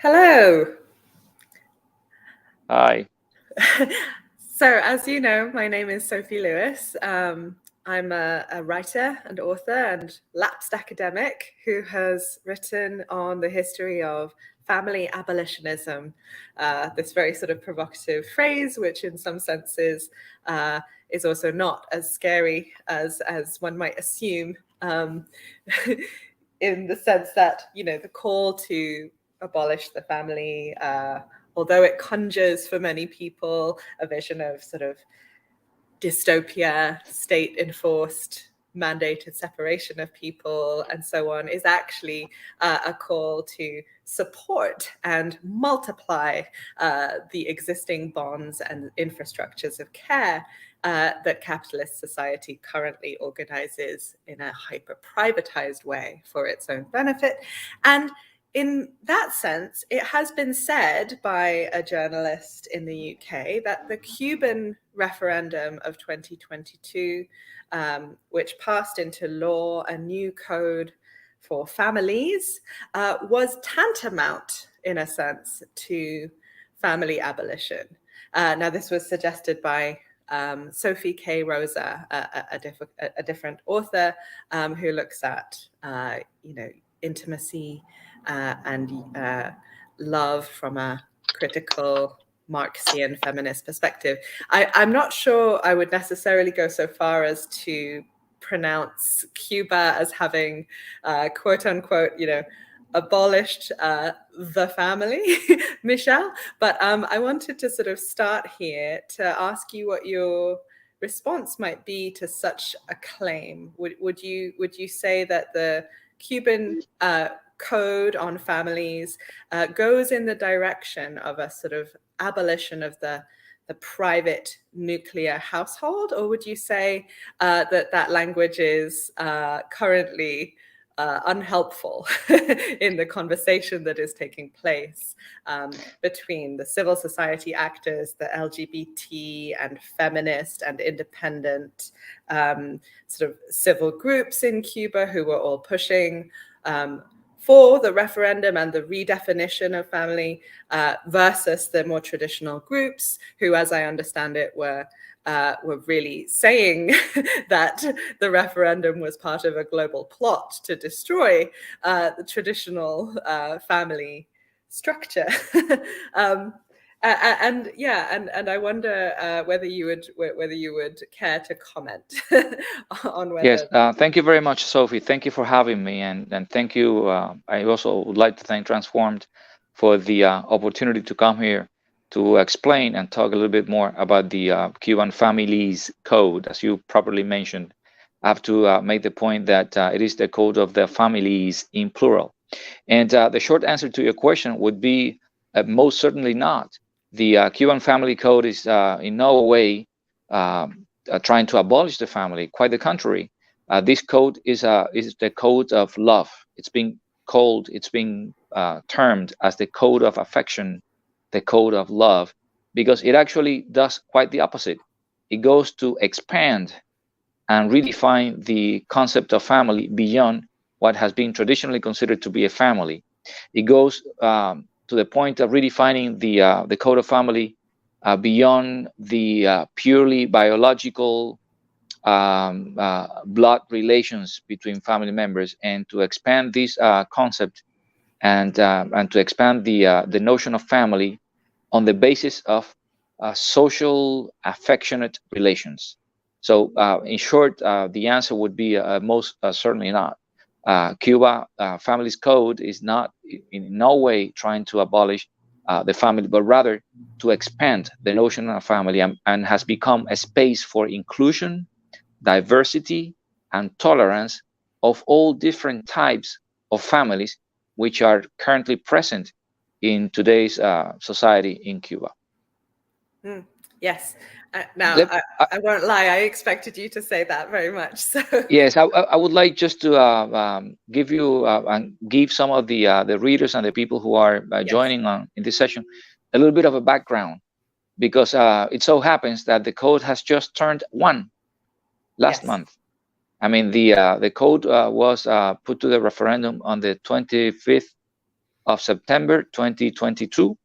Hello. Hi. So, as you know, my name is Sophie Lewis. I'm a writer and author and lapsed academic who has written on the history of family abolitionism, this very sort of provocative phrase, which in some senses is also not as scary as one might assume, in the sense that, the call to abolish the family, although it conjures for many people a vision of sort of dystopia, state enforced, mandated separation of people, and so on, is actually a call to support and multiply the existing bonds and infrastructures of care that capitalist society currently organizes in a hyper-privatized way for its own benefit. And in that sense, it has been said by a journalist in the UK that the Cuban referendum of 2022, which passed into law a new code for families, was tantamount, in a sense, to family abolition. Now, this was suggested by Sophie K. Rosa, a different author who looks at, intimacy and love from a critical Marxian feminist perspective. I'm not sure I would necessarily go so far as to pronounce Cuba as having, quote unquote, abolished the family, Michelle. But I wanted to sort of start here to ask you what your response might be to such a claim. Would you say that the Cuban code on families goes in the direction of a sort of abolition of the private nuclear household, or would you say that language is currently unhelpful in the conversation that is taking place between the civil society actors, the LGBT and feminist and independent sort of civil groups in Cuba who were all pushing for the referendum and the redefinition of family versus the more traditional groups who, as I understand it, were really saying that the referendum was part of a global plot to destroy the traditional family structure. And I wonder whether you would care to comment on whether. Yes, thank you very much, Sophie. Thank you for having me, and thank you. I also would like to thank Transformed for the opportunity to come here to explain and talk a little bit more about the Cuban Families Code. As you properly mentioned, I have to make the point that it is the code of the families in plural. And the short answer to your question would be most certainly not. The Cuban Family Code is in no way trying to abolish the family. Quite the contrary. This code is the code of love. It's being termed as the code of affection, the code of love, because it actually does quite the opposite. It goes to expand and redefine the concept of family beyond what has been traditionally considered to be a family. It goes to the point of redefining the code of family beyond the purely biological blood relations between family members, and to expand this concept and to expand the notion of family on the basis of social affectionate relations. So in short, the answer would be most certainly not. Cuba Families Code is not in no way trying to abolish the family, but rather to expand the notion of family, and has become a space for inclusion, diversity, and tolerance of all different types of families which are currently present in today's society in Cuba. Yes. Now, I won't lie, I expected you to say that very much. So yes, I would like just to give you and give some of the readers and the people who are joining on in this session a little bit of a background, because it so happens that the code has just turned one last month. I mean, the code was put to the referendum on the 25th of September 2022,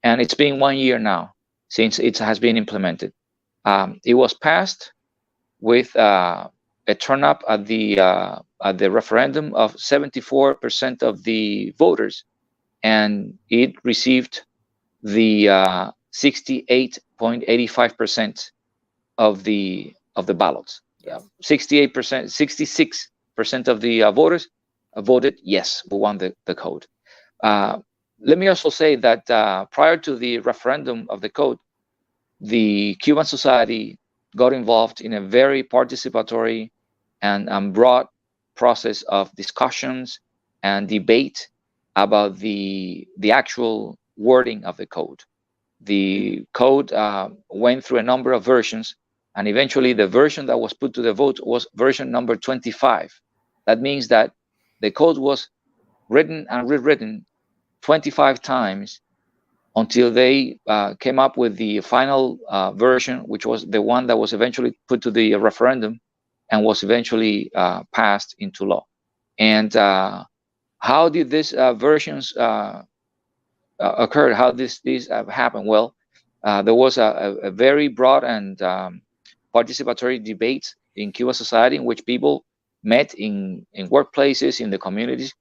and it's been 1 year now since it has been implemented. It was passed with a turn-up at the referendum of 74% of the voters, and it received the 68.85% of the ballots. Yes. 68%, 66% of the voters voted yes, we want the code. Let me also say that prior to the referendum of the code, the Cuban society got involved in a very participatory and broad process of discussions and debate about the actual wording of the code. The code went through a number of versions, and eventually the version that was put to the vote was version number 25. That means that the code was written and rewritten 25 times until they came up with the final version, which was the one that was eventually put to the referendum and was eventually passed into law. And how did these versions occur? How these happen? Well, there was a very broad and participatory debate in Cuban society in which people met in workplaces, in the communities,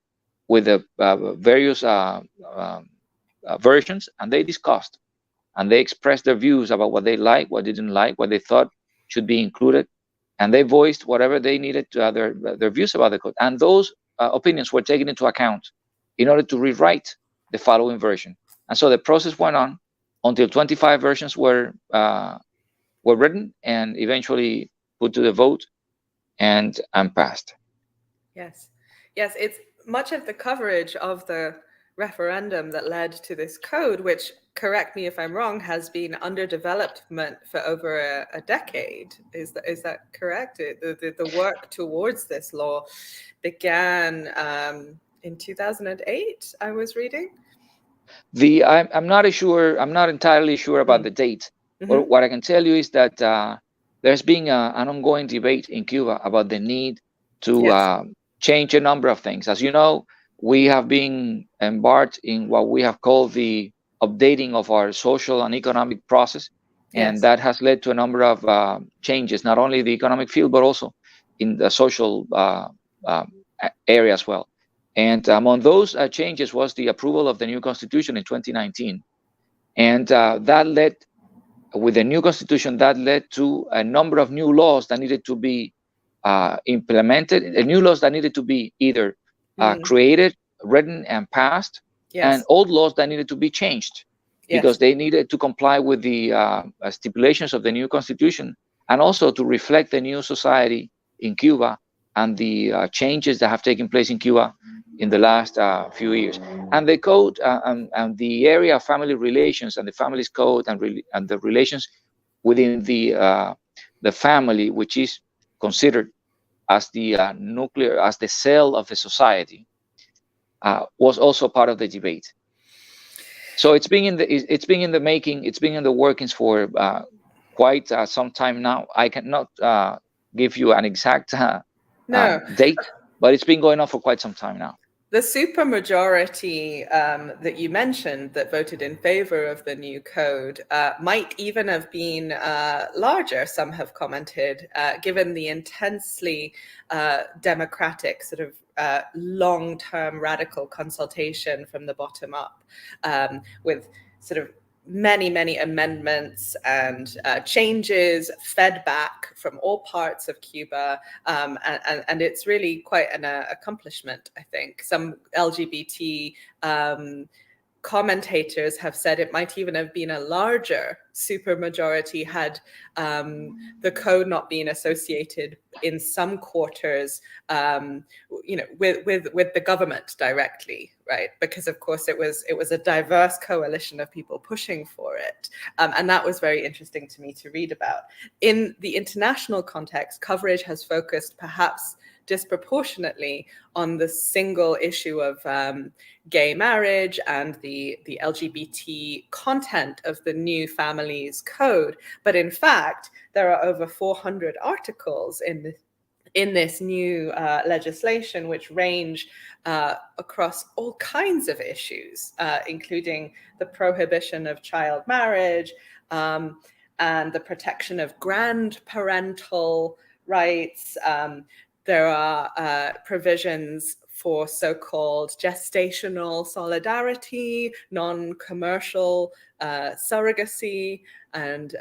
with the various versions, and they discussed and they expressed their views about what they liked, what they didn't like, what they thought should be included, and they voiced whatever they needed to their views about the code. And those opinions were taken into account in order to rewrite the following version. And so the process went on until 25 versions were written and eventually put to the vote and passed. Yes, it's much of the coverage of the referendum that led to this code, which, correct me if I'm wrong, has been under development for over a decade. Is that correct? The work towards this law began in 2008, I was reading. I'm not entirely sure about the date. But what I can tell you is that there's been an ongoing debate in Cuba about the need to change a number of things. As you know, we have been embarked in what we have called the updating of our social and economic process, and that has led to a number of changes, not only the economic field, but also in the social area as well. And among those changes was the approval of the new constitution in 2019. And that led, with the new constitution, that led to a number of new laws that needed to be implemented, new laws that needed to be either created, written, and passed, and old laws that needed to be changed because they needed to comply with the stipulations of the new constitution, and also to reflect the new society in Cuba and the changes that have taken place in Cuba in the last few years. And the code and the area of family relations and the family's code and the relations within the family, which is considered as the nuclear, as the cell of the society, was also part of the debate. So it's been in the making, it's been in the workings for quite some time now. I cannot give you an exact date, but it's been going on for quite some time now. The supermajority that you mentioned that voted in favor of the new code might even have been larger, some have commented, given the intensely democratic sort of long-term radical consultation from the bottom up, with sort of many amendments and changes fed back from all parts of Cuba, and it's really quite an accomplishment, I think. Some LGBT commentators have said it might even have been a larger supermajority had the code not been associated in some quarters, with the government directly, right? Because of course it was a diverse coalition of people pushing for it, and that was very interesting to me to read about. In the international context, coverage has focused perhaps disproportionately on the single issue of gay marriage and the LGBT content of the new Families Code. But in fact, there are over 400 articles in in this new legislation, which range across all kinds of issues, including the prohibition of child marriage and the protection of grandparental rights. There are provisions for so-called gestational solidarity, non-commercial surrogacy, and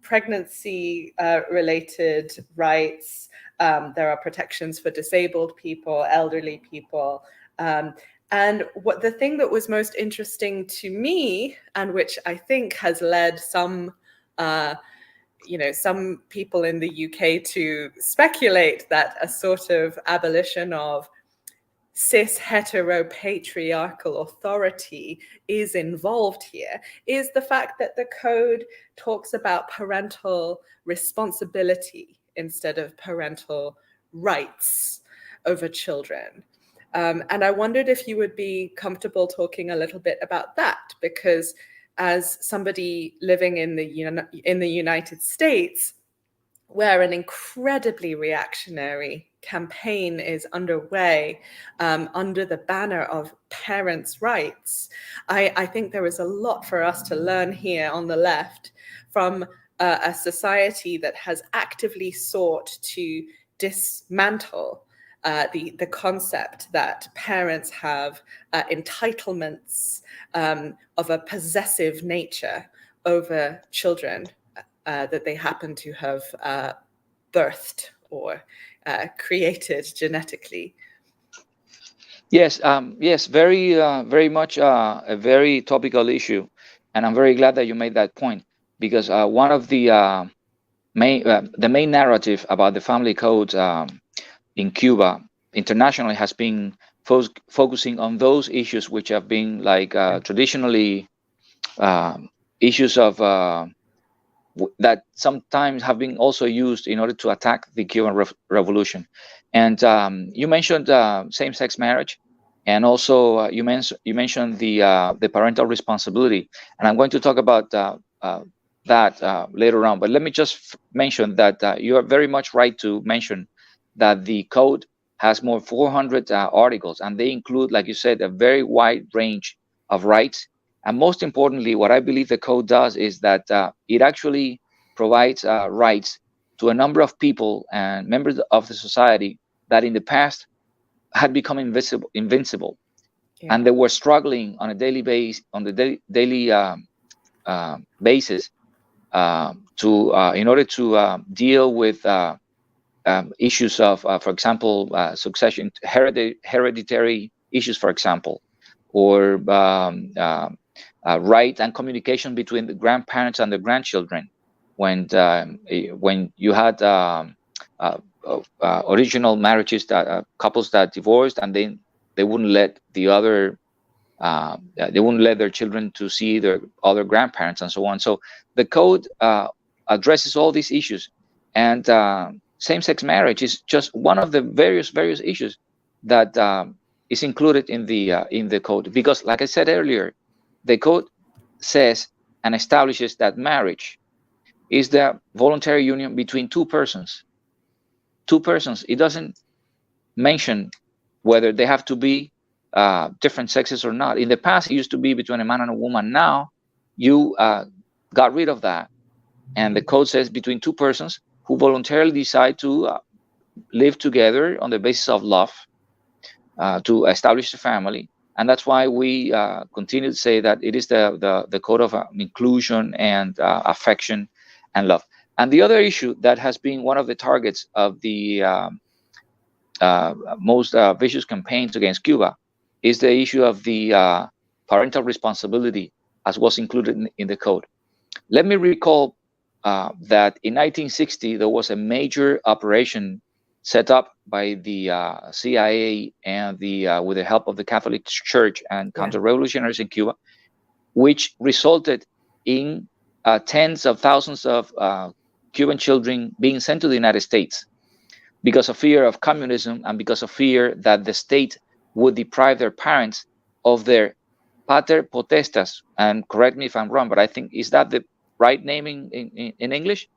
pregnancy-related rights. There are protections for disabled people, elderly people. And what the thing that was most interesting to me, and which I think has led some some people in the UK to speculate that a sort of abolition of cis heteropatriarchal authority is involved here, is the fact that the code talks about parental responsibility instead of parental rights over children. And I wondered if you would be comfortable talking a little bit about that, because as somebody living in the United States, where an incredibly reactionary campaign is underway under the banner of parents' rights, I think there is a lot for us to learn here on the left from a society that has actively sought to dismantle the concept that parents have entitlements of a possessive nature over children that they happen to have birthed or created genetically. Yes, yes, very much a very topical issue, and I'm very glad that you made that point, because one of the main narrative about the family code in Cuba internationally has been focusing on those issues which have been like traditionally issues of that sometimes have been also used in order to attack the Cuban Revolution. And you mentioned same-sex marriage, and also you mentioned the parental responsibility, and I'm going to talk about that later on. But let me just mention that you are very much right to mention that the code has more 400 articles, and they include, like you said, a very wide range of rights. And most importantly, what I believe the code does is that it actually provides rights to a number of people and members of the society that in the past had become invincible, yeah. And they were struggling on a daily basis, basis to in order to deal with issues of, for example, succession, hereditary issues, for example, or right and communication between the grandparents and the grandchildren. When you had original marriages, that couples that divorced, and then they wouldn't let they wouldn't let their children to see their other grandparents and so on. So the code addresses all these issues, and same-sex marriage is just one of the various issues that is included in the code, because, like I said earlier, the code says and establishes that marriage is the voluntary union between two persons. It doesn't mention whether they have to be different sexes or not. In the past, it used to be between a man and a woman. Now you got rid of that, and the code says between two persons who voluntarily decide to live together on the basis of love, to establish a family. And that's why we continue to say that it is the code of inclusion and affection and love. And the other issue that has been one of the targets of the most vicious campaigns against Cuba is the issue of the parental responsibility, as was included in the code. Let me recall that in 1960, there was a major operation set up by the CIA and with the help of the Catholic Church and counter-revolutionaries in Cuba, which resulted in tens of thousands of Cuban children being sent to the United States because of fear of communism and because of fear that the state would deprive their parents of their pater potestas. And correct me if I'm wrong, but I think, is that the right naming in English?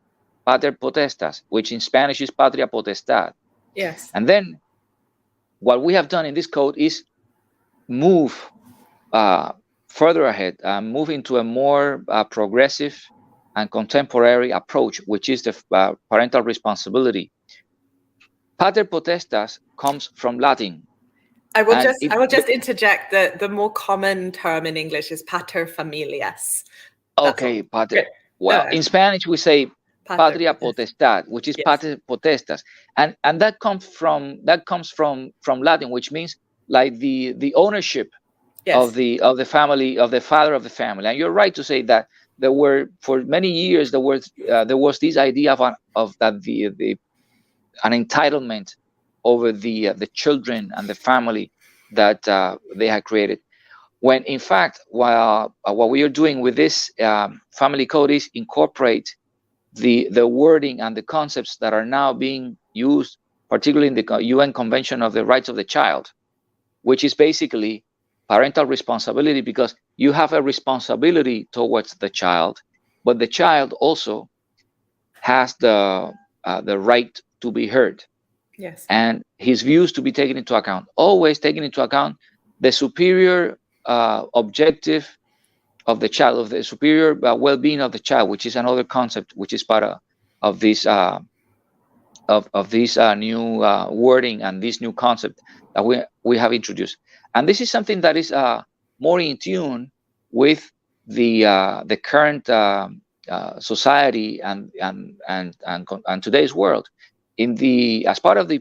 Pater potestas, which in Spanish is patria potestad. Yes. And then what we have done in this code is move further ahead, move into a more progressive and contemporary approach, which is the parental responsibility. Pater potestas comes from Latin. I will just interject that the more common term in English is pater familias. Okay, pater. Well, in Spanish we say patria potestad, which is pater potestas, and that comes from Latin, which means like the ownership of the family, of the father of the family. And you're right to say that there were, for many years, there was this idea of that the an entitlement over the children and the family that they had created. When in fact, what we are doing with this family code is incorporate the wording and the concepts that are now being used, particularly in the UN Convention of the Rights of the Child, which is basically parental responsibility, because you have a responsibility towards the child, but the child also has the right to be heard. Yes. And his views to be taken into account, always taking into account the superior objective of the child, of the superior well-being of the child, which is another concept which is part of this new wording and this new concept that we have introduced. And this is something that is more in tune with the current society and today's world. As part of the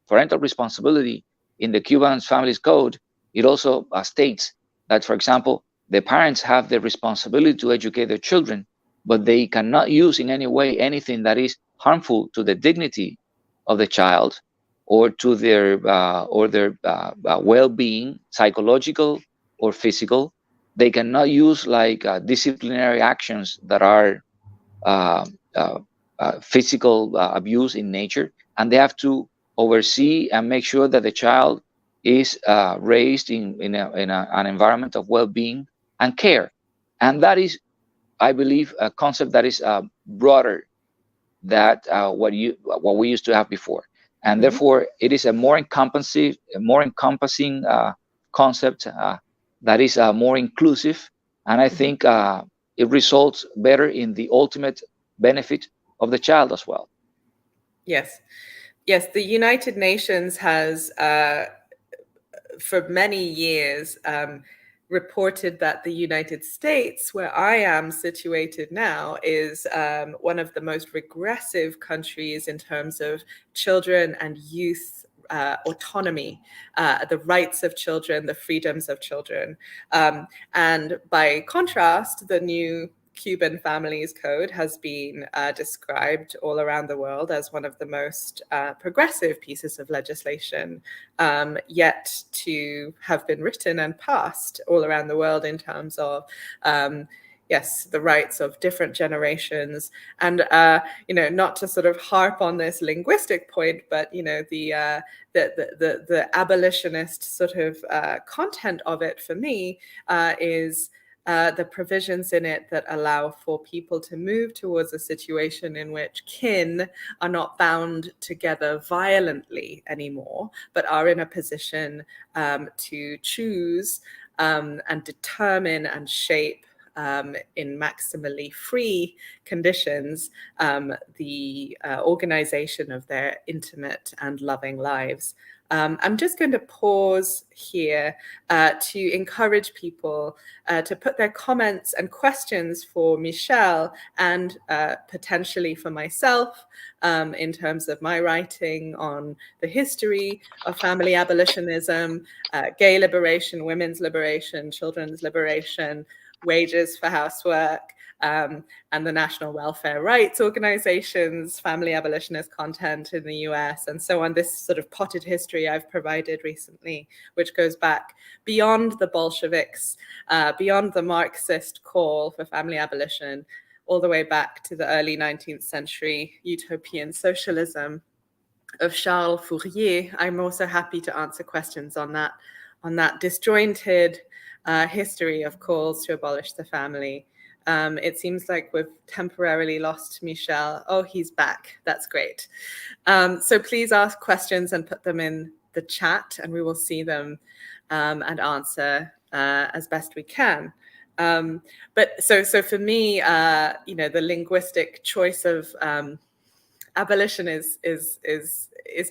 parental responsibility in the Cuban Families Code, it also states that, for example, the parents have the responsibility to educate their children, but they cannot use in any way anything that is harmful to the dignity of the child or to their well-being, psychological or physical. They cannot use like disciplinary actions that are physical abuse in nature, and they have to oversee and make sure that the child is raised in an environment of well-being and care. And that is, I believe, a concept that is broader than what we used to have before, and therefore it is a more encompassing concept that is more inclusive, and I think it results better in the ultimate benefit of the child as well. Yes. The United Nations has, for many years, reported that the United States, where I am situated now, is one of the most regressive countries in terms of children and youth autonomy, the rights of children, the freedoms of children. And by contrast, the new Cuban Families Code has been described all around the world as one of the most progressive pieces of legislation yet to have been written and passed all around the world in terms of yes, the rights of different generations. And, not to sort of harp on this linguistic point, but, the abolitionist sort of content of it for me is the provisions in it that allow for people to move towards a situation in which kin are not bound together violently anymore, but are in a position to choose and determine and shape in maximally free conditions the organization of their intimate and loving lives. I'm just going to pause here to encourage people to put their comments and questions for Michelle and potentially for myself in terms of my writing on the history of family abolitionism, gay liberation, women's liberation, children's liberation, wages for housework, and the National Welfare Rights Organization's family abolitionist content in the US, and so on. This sort of potted history I've provided recently, which goes back beyond the Bolsheviks, beyond the Marxist call for family abolition, all the way back to the early 19th century utopian socialism of Charles Fourier. I'm also happy to answer questions on that disjointed history of calls to abolish the family It seems like we've temporarily lost Michel. Oh, he's back. That's great. So please ask questions and put them in the chat, and we will see them and answer as best we can. But so for me, the linguistic choice of abolition is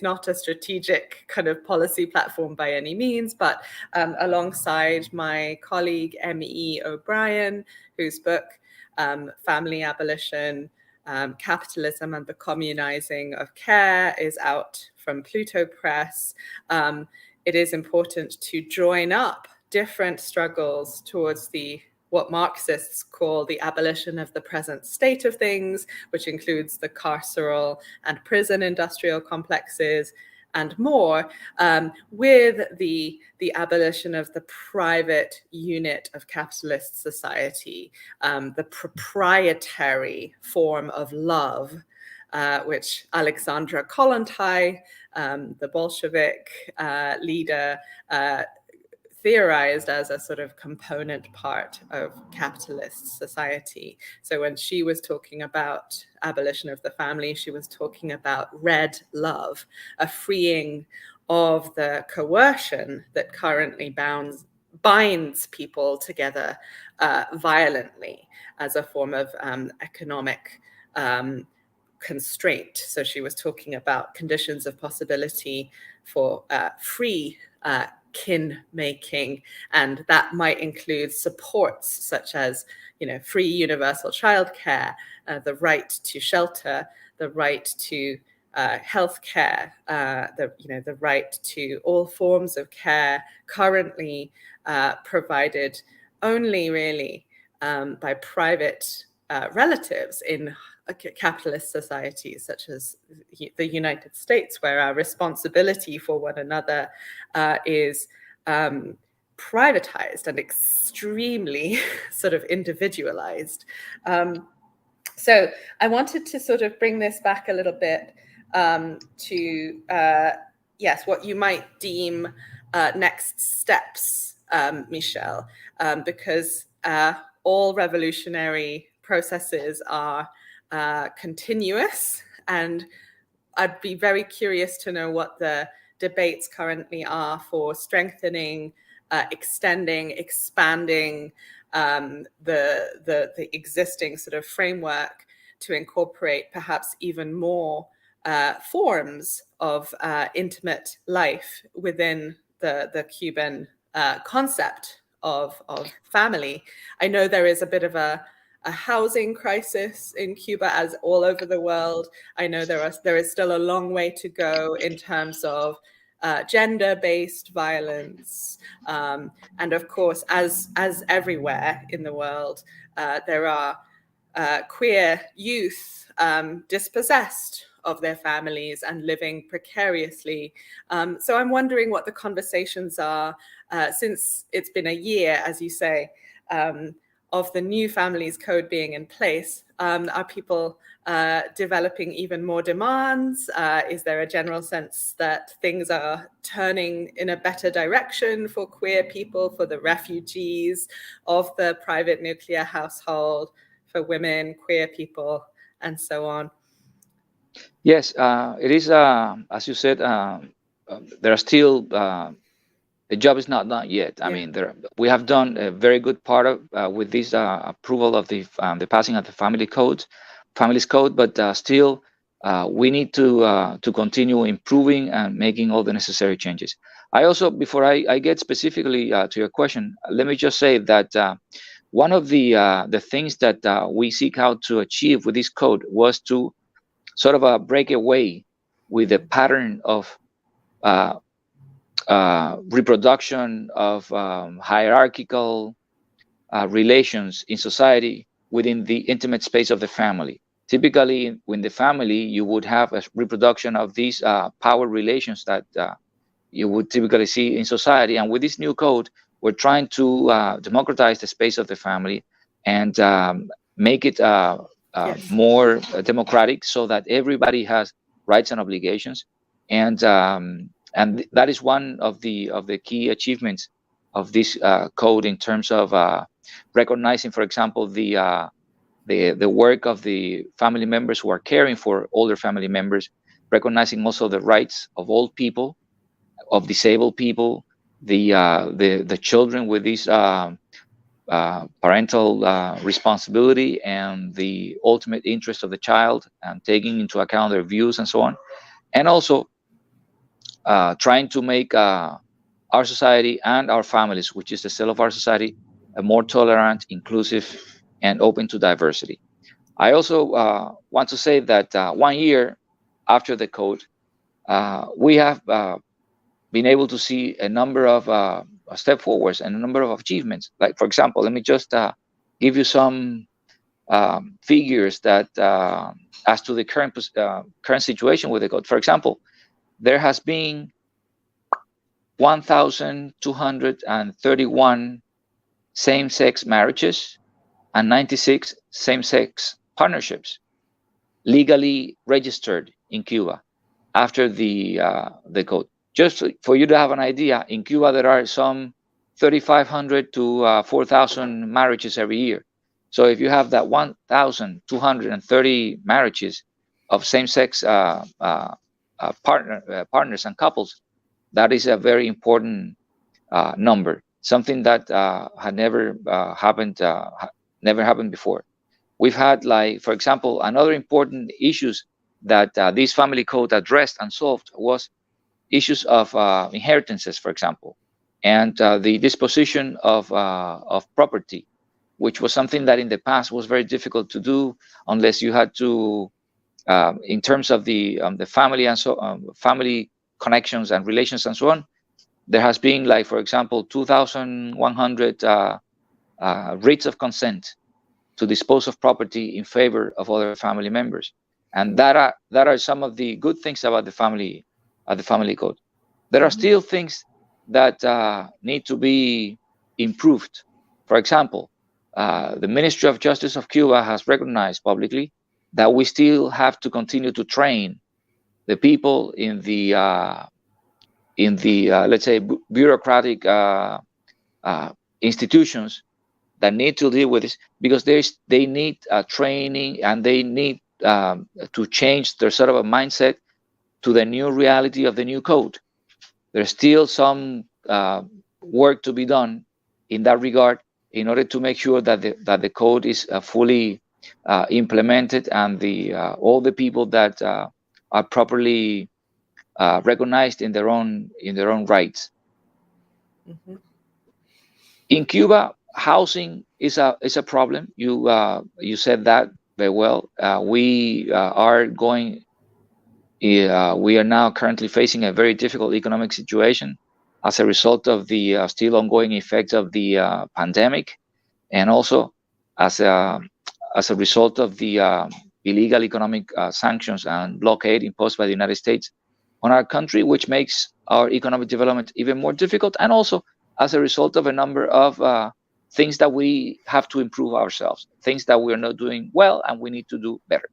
not a strategic kind of policy platform by any means, but alongside my colleague M.E. O'Brien, whose book Family Abolition, Capitalism and the Communizing of Care is out from Pluto Press, it is important to join up different struggles towards what Marxists call the abolition of the present state of things, which includes the carceral and prison industrial complexes and more, with the abolition of the private unit of capitalist society, the proprietary form of love, which Alexandra Kollontai, the Bolshevik leader, theorized as a sort of component part of capitalist society. So when she was talking about abolition of the family, she was talking about red love, a freeing of the coercion that currently binds people together violently as a form of economic constraint. So she was talking about conditions of possibility for free kin making, and that might include supports such as free universal childcare, the right to shelter, the right to health care, the right to all forms of care currently provided only really by private relatives in capitalist societies such as the United States, where our responsibility for one another is privatized and extremely sort of individualized. So I wanted to sort of bring this back a little bit to, yes, what you might deem next steps, Michel, because all revolutionary processes are continuous, and I'd be very curious to know what the debates currently are for strengthening, extending, expanding the existing sort of framework to incorporate perhaps even more forms of intimate life within the Cuban concept of family. I know there is a bit of a housing crisis in Cuba, as all over the world. I know there is still a long way to go in terms of gender-based violence, and of course, as everywhere in the world, there are queer youth dispossessed of their families and living precariously. So I'm wondering what the conversations are since it's been a year, as you say, of the new families code being in place. Are people developing even more demands? Is there a general sense that things are turning in a better direction for queer people, for the refugees of the private nuclear household, for women, queer people, and so on? Yes, it is, as you said, there are still the job is not done yet. I mean, we have done a very good part of with this approval of the passing of the families code, but still we need to continue improving and making all the necessary changes. I also, before I get specifically to your question, let me just say that one of the things that we seek out to achieve with this code was to sort of break away with the pattern of reproduction of hierarchical relations in society within the intimate space of the family. Typically, in the family, you would have a reproduction of these power relations that you would typically see in society. And with this new code, we're trying to democratize the space of the family and make it more democratic, so that everybody has rights and obligations. And that is one of the key achievements of this code in terms of recognizing, for example, the work of the family members who are caring for older family members, recognizing also the rights of old people, of disabled people, the children with these parental responsibility and the ultimate interest of the child, and taking into account their views and so on, and also trying to make our society and our families, which is the cell of our society, a more tolerant, inclusive, and open to diversity. I also want to say that 1 year after the code, we have been able to see a number of step forwards and a number of achievements. Like, for example, let me just give you some figures that as to the current situation with the code. For example, there has been 1,231 same-sex marriages and 96 same-sex partnerships legally registered in Cuba after the code. Just for you to have an idea, in Cuba there are some 3,500 to 4,000 marriages every year. So if you have that 1,230 marriages of same-sex partners and couples, that is a very important number. Something that had never happened before. We've had, like, for example, another important issues that this family code addressed and solved was issues of inheritances, for example, and the disposition of property, which was something that in the past was very difficult to do unless you had to, in terms of the family and so family connections and relations and so on. There has been, like, for example, 2,100 writs of consent to dispose of property in favor of other family members, and that are some of the good things about the family code. There are still things that need to be improved. For example, the Ministry of Justice of Cuba has recognized publicly that we still have to continue to train the people in the let's say bureaucratic institutions that need to deal with this, because they need training, and they need to change their sort of a mindset to the new reality of the new code. There's still some work to be done in that regard in order to make sure that the code is fully implemented, and all the people that are properly recognized in their own rights. Mm-hmm. In Cuba, housing is a problem. You said that very well. We are now currently facing a very difficult economic situation as a result of the still ongoing effects of the pandemic, and also as a result of the illegal economic sanctions and blockade imposed by the United States on our country, which makes our economic development even more difficult, and also as a result of a number of things that we have to improve ourselves, things that we are not doing well and we need to do better.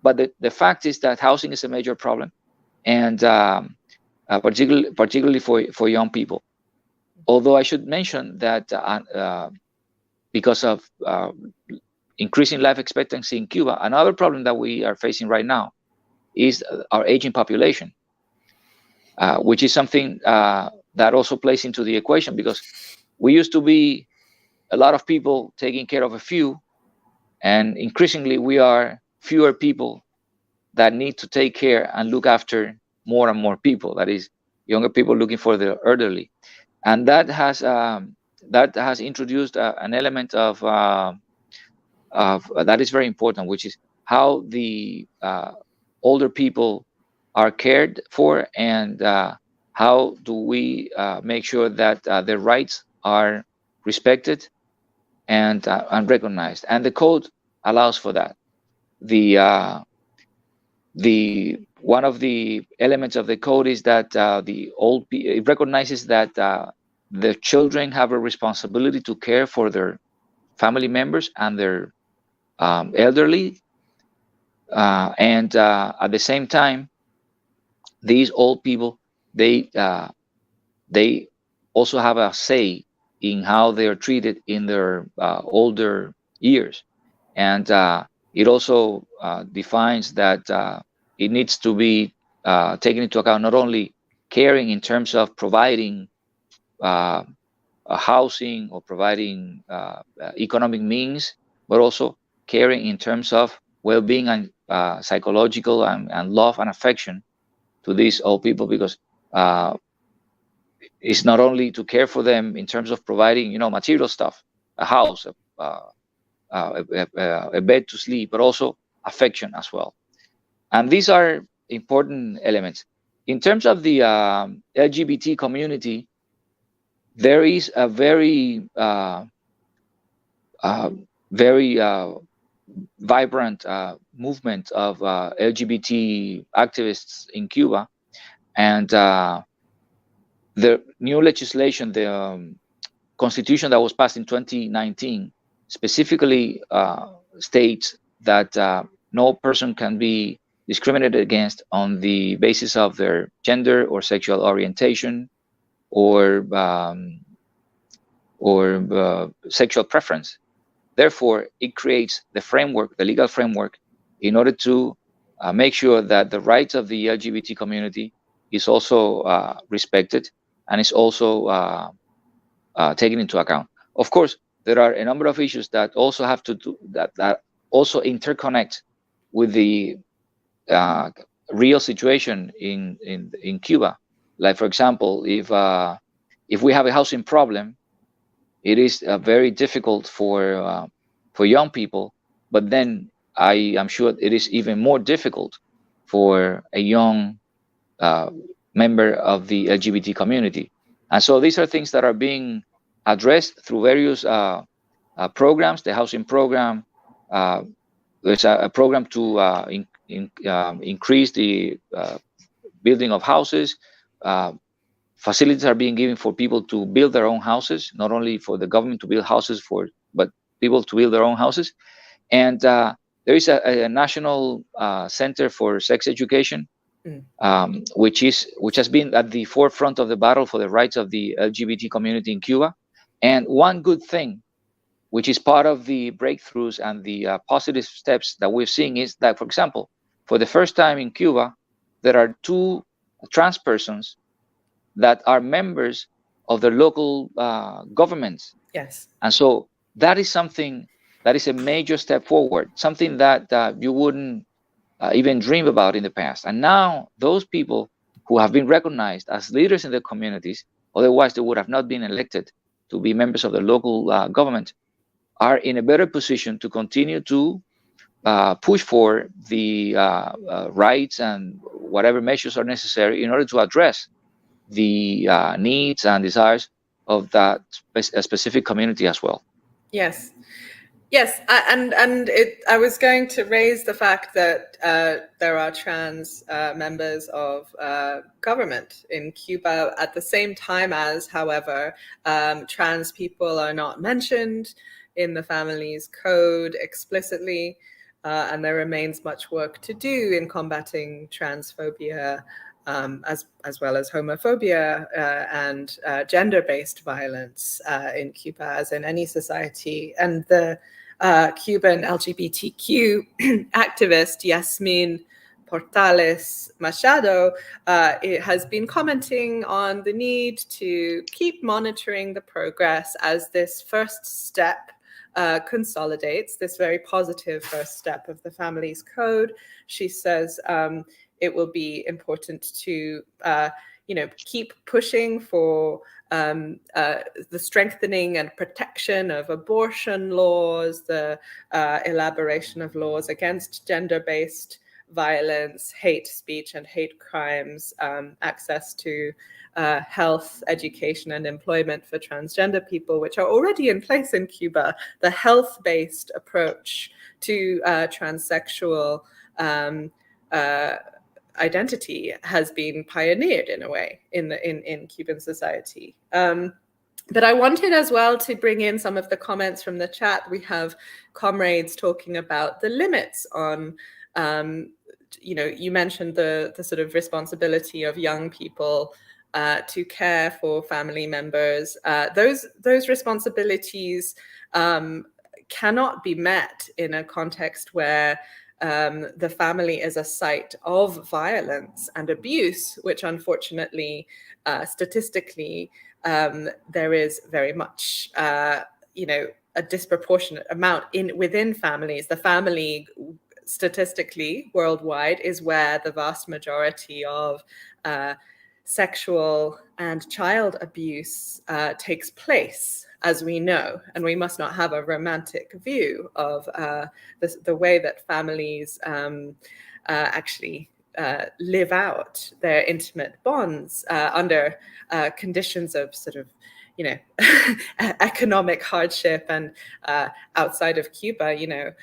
But the fact is that housing is a major problem, and particularly for young people. Although I should mention that because of increasing life expectancy in Cuba, another problem that we are facing right now is our aging population, which is something that also plays into the equation, because we used to be a lot of people taking care of a few, and increasingly we are fewer people that need to take care and look after more and more people, that is, younger people looking for the elderly. And that has introduced an element of that is very important, which is how the older people are cared for, and how do we make sure that their rights are respected and recognized. And the code allows for that. One of the elements of the code is that it recognizes that the children have a responsibility to care for their family members and their elderly, and at the same time, these old people, they also have a say in how they are treated in their older years. And it also defines that it needs to be taken into account not only caring in terms of providing a housing or providing economic means, but also caring in terms of well-being and psychological and love and affection to these old people, because it's not only to care for them in terms of providing, material stuff, a house, a bed to sleep, but also affection as well. And these are important elements. In terms of the LGBT community, there is a very very vibrant movement of LGBT activists in Cuba, and the new legislation, the constitution that was passed in 2019, specifically states that no person can be discriminated against on the basis of their gender or sexual orientation or sexual preference. Therefore, it creates the framework, the legal framework, in order to make sure that the rights of the LGBT community is also respected and is also taken into account. Of course, there are a number of issues that also have to do that also interconnect with the real situation in Cuba. Like, for example, if we have a housing problem, it is very difficult for young people. But then I am sure it is even more difficult for a young member of the LGBT community. And so these are things that are being addressed through various programs. The housing program, there's a program to increase the building of houses. Facilities are being given for people to build their own houses, not only for the government to build houses but people to build their own houses. And there is a national center for sex education, which has been at the forefront of the battle for the rights of the LGBT community in Cuba. And one good thing, which is part of the breakthroughs and the positive steps that we're seeing, is that, for example, for the first time in Cuba, there are 2 trans persons that are members of the local governments. Yes. And so that is something that is a major step forward, something that you wouldn't even dream about in the past. And now those people who have been recognized as leaders in their communities, otherwise they would have not been elected to be members of the local government, are in a better position to continue to push for the rights and whatever measures are necessary in order to address the needs and desires of that specific community as well. Yes. Yes, I was going to raise the fact that there are trans members of government in Cuba at the same time as, however, trans people are not mentioned in the family's code explicitly, and there remains much work to do in combating transphobia, as well as homophobia and gender-based violence in Cuba, as in any society. And the Cuban LGBTQ activist Yasmin Portales Machado it has been commenting on the need to keep monitoring the progress as this first step consolidates, this very positive first step of the family's code. She says it will be important to keep pushing for the strengthening and protection of abortion laws, the elaboration of laws against gender-based violence, hate speech and hate crimes, access to health, education and employment for transgender people, which are already in place in Cuba. The health-based approach to transsexual identity has been pioneered in a way in Cuban society. But I wanted as well to bring in some of the comments from the chat. We have comrades talking about the limits on, you mentioned the sort of responsibility of young people to care for family members. Those responsibilities cannot be met in a context where the family is a site of violence and abuse, which unfortunately, statistically, there is very much, a disproportionate amount within families. The family, statistically, worldwide, is where the vast majority of sexual and child abuse takes place, as we know, and we must not have a romantic view of the way that families actually live out their intimate bonds under conditions of sort of, economic hardship, and outside of Cuba,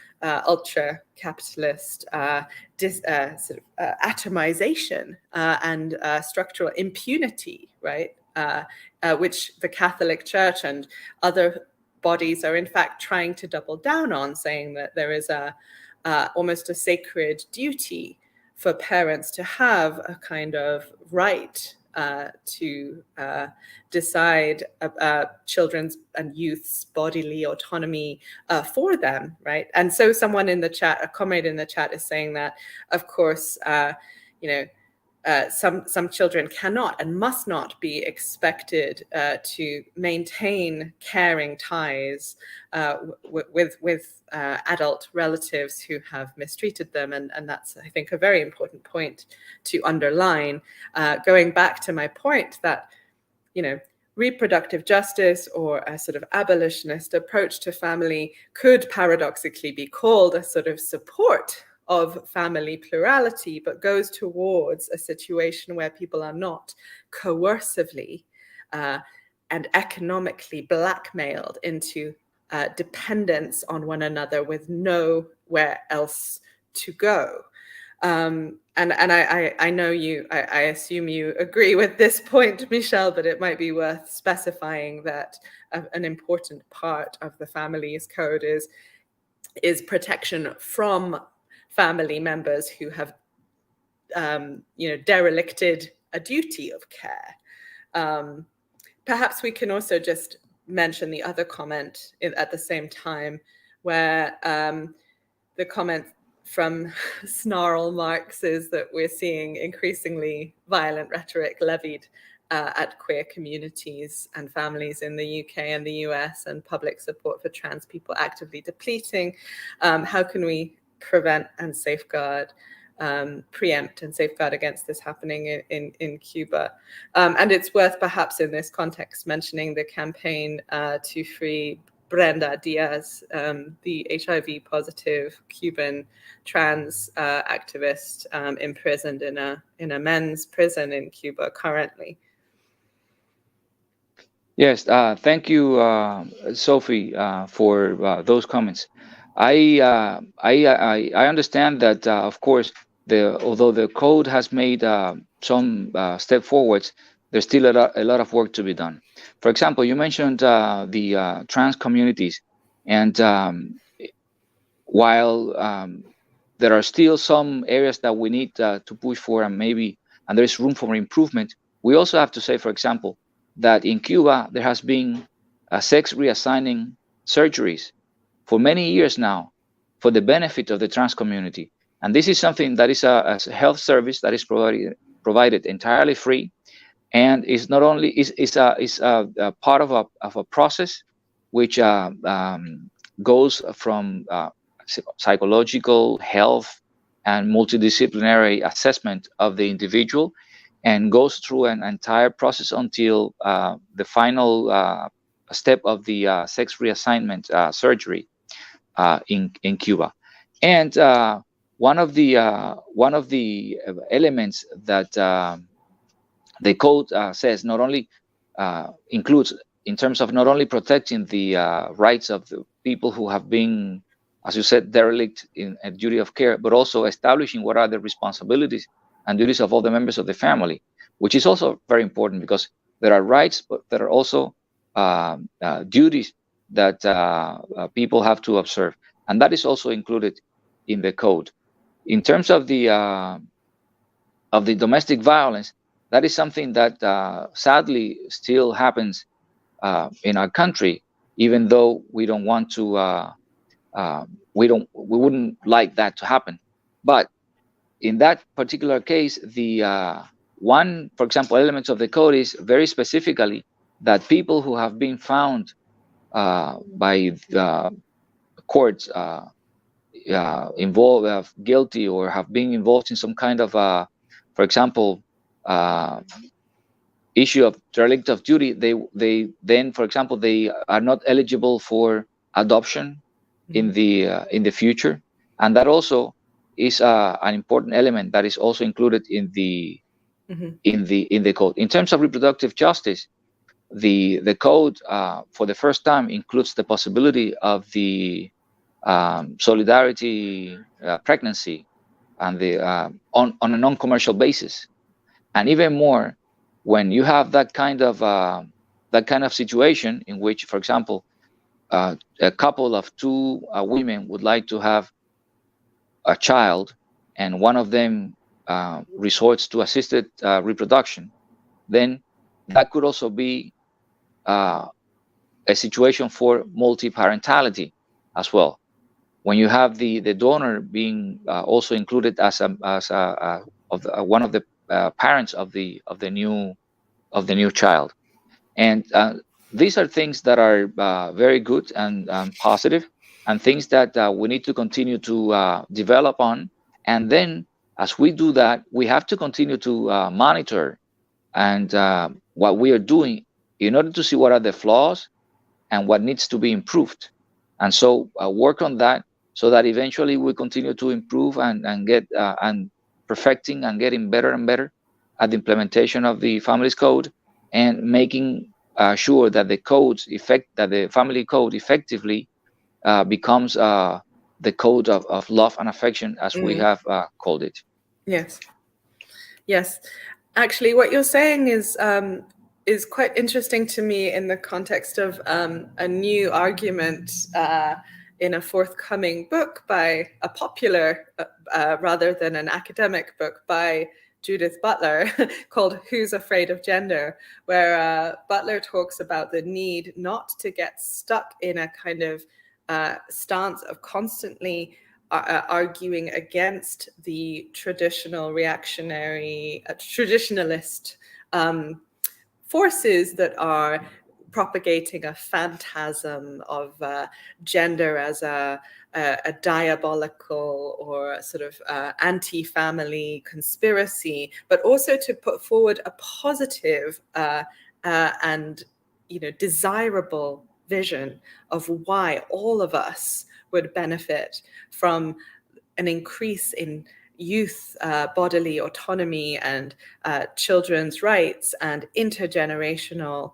ultra capitalist sort of atomization and structural impunity, right? Which the Catholic Church and other bodies are in fact trying to double down on, saying that there is almost a sacred duty for parents to have a kind of right to decide children's and youth's bodily autonomy for them, right? And so someone in the chat, a comrade in the chat, is saying that, of course, some children cannot and must not be expected to maintain caring ties with adult relatives who have mistreated them. And that's, I think, a very important point to underline. Going back to my point that, reproductive justice, or a sort of abolitionist approach to family, could paradoxically be called a sort of support of family plurality, but goes towards a situation where people are not coercively and economically blackmailed into dependence on one another with nowhere else to go. And I know I assume you agree with this point, Michelle, but it might be worth specifying that an important part of the Families Code is protection from family members who have, derelicted a duty of care. Perhaps we can also just mention the other comment at the same time, where the comment from Snarl Marx is that we're seeing increasingly violent rhetoric levied at queer communities and families in the UK and the US, and public support for trans people actively depleting. How can we prevent and safeguard, preempt and safeguard against this happening in Cuba? And it's worth perhaps in this context mentioning the campaign to free Brenda Diaz, the HIV positive Cuban trans activist imprisoned in a men's prison in Cuba currently. Yes, thank you, Sophie, for those comments. I understand that, of course, although the code has made some step forwards, there's still a lot of work to be done. For example, you mentioned the trans communities, and while there are still some areas that we need to push for, and there's room for improvement, we also have to say, for example, that in Cuba there has been sex reassigning surgeries for many years now for the benefit of the trans community, and this is something that is a health service that is provided entirely free, and is not only is a part of a process which goes from psychological health and multidisciplinary assessment of the individual, and goes through an entire process until the final step of the sex reassignment surgery in Cuba. And one of the elements that the code says not only includes, in terms of not only protecting the rights of the people who have been, as you said, derelict in a duty of care, but also establishing what are the responsibilities and duties of all the members of the family, which is also very important, because there are rights, but there are also duties that people have to observe, and that is also included in the code. In terms of the domestic violence, That is something that sadly still happens in our country, even though we don't want to. We wouldn't like that to happen. But in that particular case, the one, for example, elements of the code is very specifically that people who have been found by courts involved, guilty, or have been involved in some kind of, for example, uh, issue of derelict of duty, they then, for example, they are not eligible for adoption in the future, and that also is an important element that is also included in the in the code. In terms of reproductive justice, the code for the first time includes the possibility of the solidarity pregnancy and the on a non-commercial basis, and even more when you have that kind of situation in which, for example, a couple of two women would like to have a child, and one of them resorts to assisted reproduction, then that could also be a situation for multi-parentality as well. When you have the donor being also included as one of the parents of the new child, and these are things that are very good and positive, and things that we need to continue to develop on. And then, as we do that, we have to continue to monitor and what we are doing in order to see what are the flaws and what needs to be improved, and so work on that, so that eventually we continue to improve and get and perfecting and getting better and better at the implementation of the Families Code, and making sure that the family code effectively becomes the code of love and affection, as we have called it. Yes. Yes. Actually, what you're saying is quite interesting to me in the context of a new argument in a forthcoming book by a popular, rather than an academic book, by Judith Butler called Who's Afraid of Gender, where Butler talks about the need not to get stuck in a kind of stance of constantly arguing against the traditional reactionary, traditionalist forces that are propagating a phantasm of gender as a diabolical or sort of anti-family conspiracy, but also to put forward a positive and desirable vision of why all of us would benefit from an increase in youth bodily autonomy and children's rights and intergenerational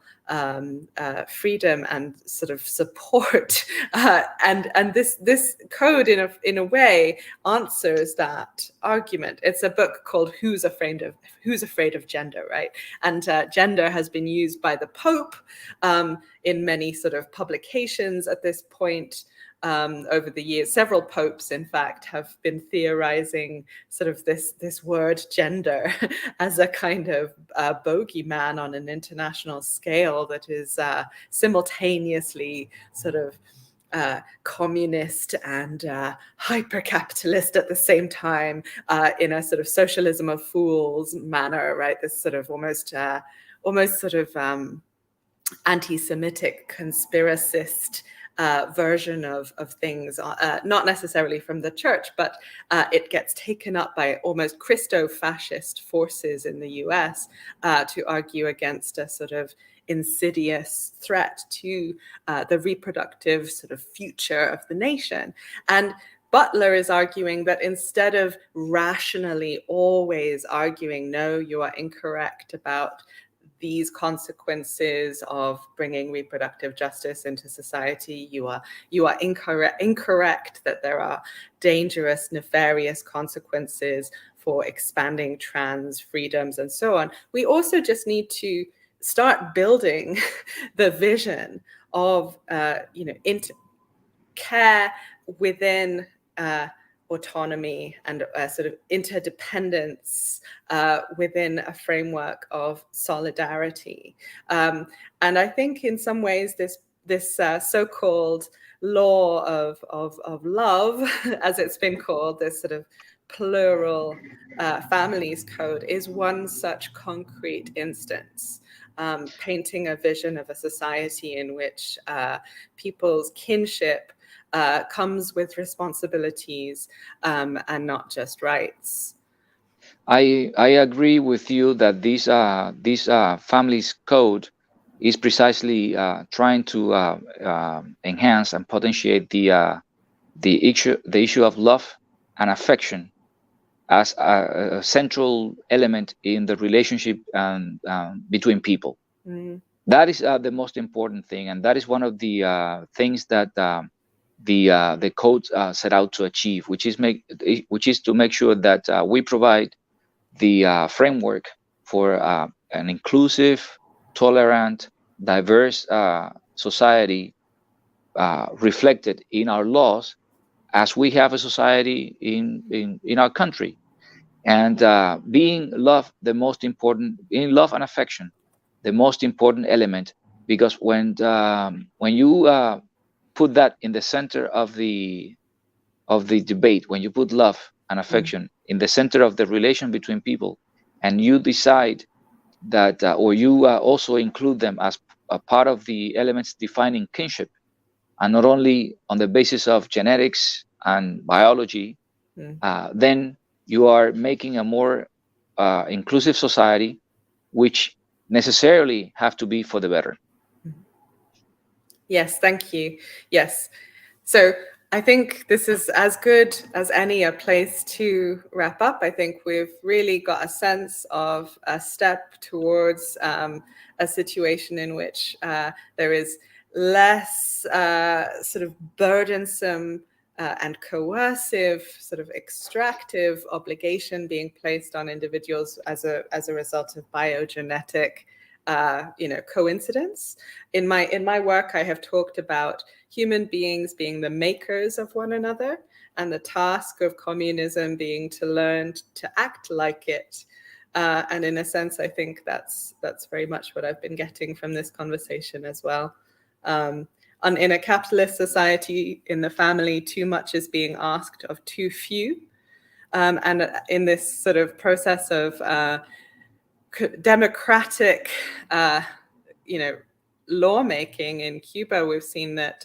freedom and sort of support, and this code in a way answers that argument. It's a book called Who's Afraid of Gender, right? And gender has been used by the Pope in many sort of publications at this point. Over the years, several popes, in fact, have been theorizing sort of this word gender as a kind of bogeyman on an international scale that is simultaneously sort of communist and hyper-capitalist at the same time, in a sort of socialism of fools manner, right? This sort of almost sort of anti-Semitic conspiracist version of things, not necessarily from the church, but it gets taken up by almost Christo-fascist forces in the US to argue against a sort of insidious threat to the reproductive sort of future of the nation. And Butler is arguing that instead of rationally always arguing, no, you are incorrect about these consequences of bringing reproductive justice into society, you are incorrect that there are dangerous, nefarious consequences for expanding trans freedoms and so on. We also just need to start building the vision of care within autonomy and sort of interdependence within a framework of solidarity. And I think in some ways this so-called law of love, as it's been called, this sort of plural families code, is one such concrete instance, painting a vision of a society in which people's kinship comes with responsibilities and not just rights. I agree with you that this families code is precisely trying to enhance and potentiate the issue of love and affection as a central element in the relationship between people. Mm. That is the most important thing, and that is one of the things that the code set out to achieve, which is to make sure that we provide the framework for an inclusive, tolerant, diverse society reflected in our laws, as we have a society in our country. And being love the most important, in love and affection, the most important element, because when you put that in the center of the debate, when you put love and affection in the center of the relation between people, and you decide that or you also include them as a part of the elements defining kinship, and not only on the basis of genetics and biology, then you are making a more inclusive society, which necessarily have to be for the better. Yes, thank you. Yes. So I think this is as good as any a place to wrap up. I think we've really got a sense of a step towards a situation in which there is less sort of burdensome and coercive, sort of extractive obligation being placed on individuals as a result of biogenetic coincidence. In my work, I have talked about human beings being the makers of one another, and the task of communism being to learn to act like it. And in a sense, I think that's very much what I've been getting from this conversation as well. In a capitalist society, in the family, too much is being asked of too few. And in this sort of process of democratic, lawmaking in Cuba, we've seen that,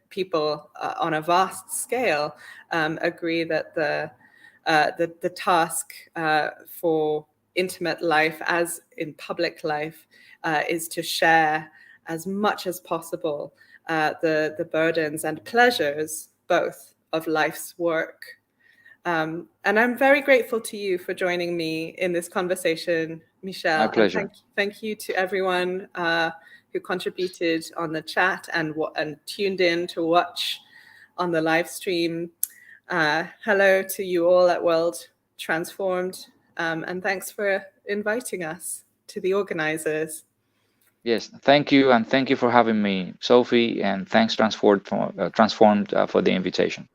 people on a vast scale agree that the task for intimate life, as in public life, is to share as much as possible the burdens and pleasures both of life's work. And I'm very grateful to you for joining me in this conversation, Michel. My pleasure. And thank you to everyone who contributed on the chat and tuned in to watch on the live stream. Hello to you all at World Transformed, and thanks for inviting us, to the organizers. Yes, thank you, and thank you for having me, Sophie, and thanks Transformed for the invitation.